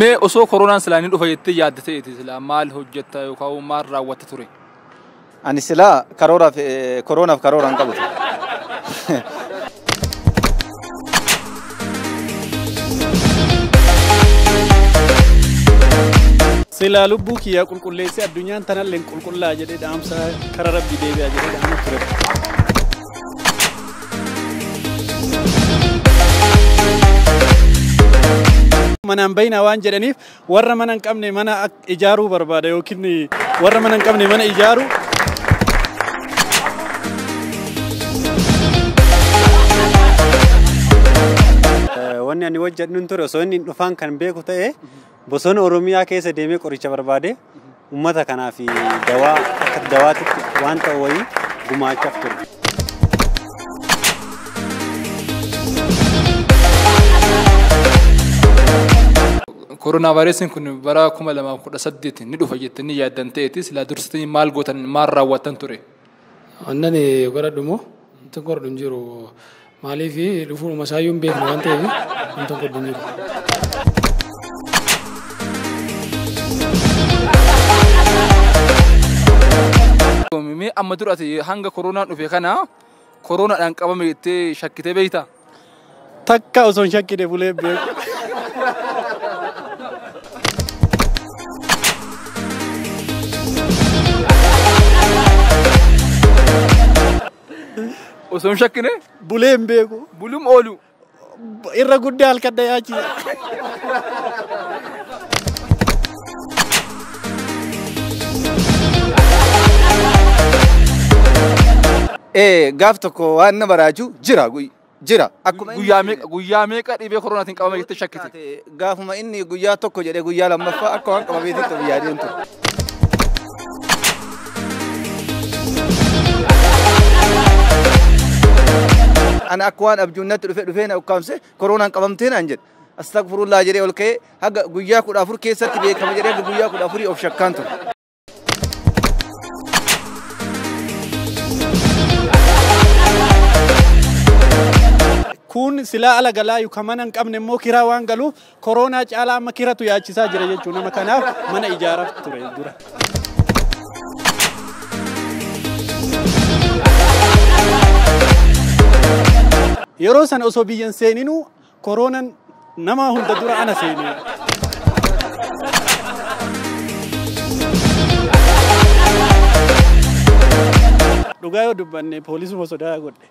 Mee osoo koronaan silaanii dhufa jettee yaaddatee sila maal hojjetta yookaan maal raawwatta ture? Ani sila koronaaf karooraan qabu. Sila lubbuu kiyyaa qulqulleessee addunyaan tanallee qulqullaa jedhee dhaamsa karaa Rabbii deebi'aa jedhee dhaama ture. Manaan bayinaa waan jedhaniif warra mana hin qabne mana ijaaruu barbaada yookiin warra mana hin qabne mana ijaaru. Wanni ani wajjin ture osoo inni dhufaan kan beeku ta'e bosona Oromiyaa keessa deemee qoricha barbaade uummata kanaaf dawaa akka dawaatitti waan ta'u wayii gumaachaaf ture. Koronaa vaayirasiin kun bara 2018 ni dhufa jettanii yaaddan ta'eeti sila dursitanii maal gootan maal raawwattan ture? Annan godhadhumoo wanti godhu hin jiru maaliif dhufuudhuma isaayyuu hin beekne waan ta'eef wanti godhu hin jiru. Mee amma dura ati hanga koronaan dhufe kana koronaadhaan qabame jettee shakkitee beektaa? Takka osoo hin shakkine bulee beeku. Osoo hin shakkine? Bulee hin beeku. Bulum oolu. Irra guddaa halkan dhayaachi. Gaaf tokko waan na baraaju jira. Guyyaa meeqa dhibee koronaatiin qabame jettee shakkite? Gaafuma inni guyyaa tokko jedhee guyyaa lammaffaa akka waan qabameetitti biyyaa deemtu. Ana akka waan abjuunnatti dhufee na ukkaamse koronaan qabamtee naan jedhe. Astagfirullaa jedhee ol ka'ee haga guyyaa 14 keessatti beekama jedhee haga guyyaa 14 of shakkaan ture. Kun sila ala galaa yookaan mana hin qabne immoo kiraa waan galuuf koronaa caalaa amma kiratu yaachisaa jira jechuudha. Nama kanaaf mana ijaaraaf ture dura. Yeroo sana osoo biyyan seeninu koronaan nama hunda dura ana seene. Dhugaa yoo dubbanne poolisuma sodaa godhe.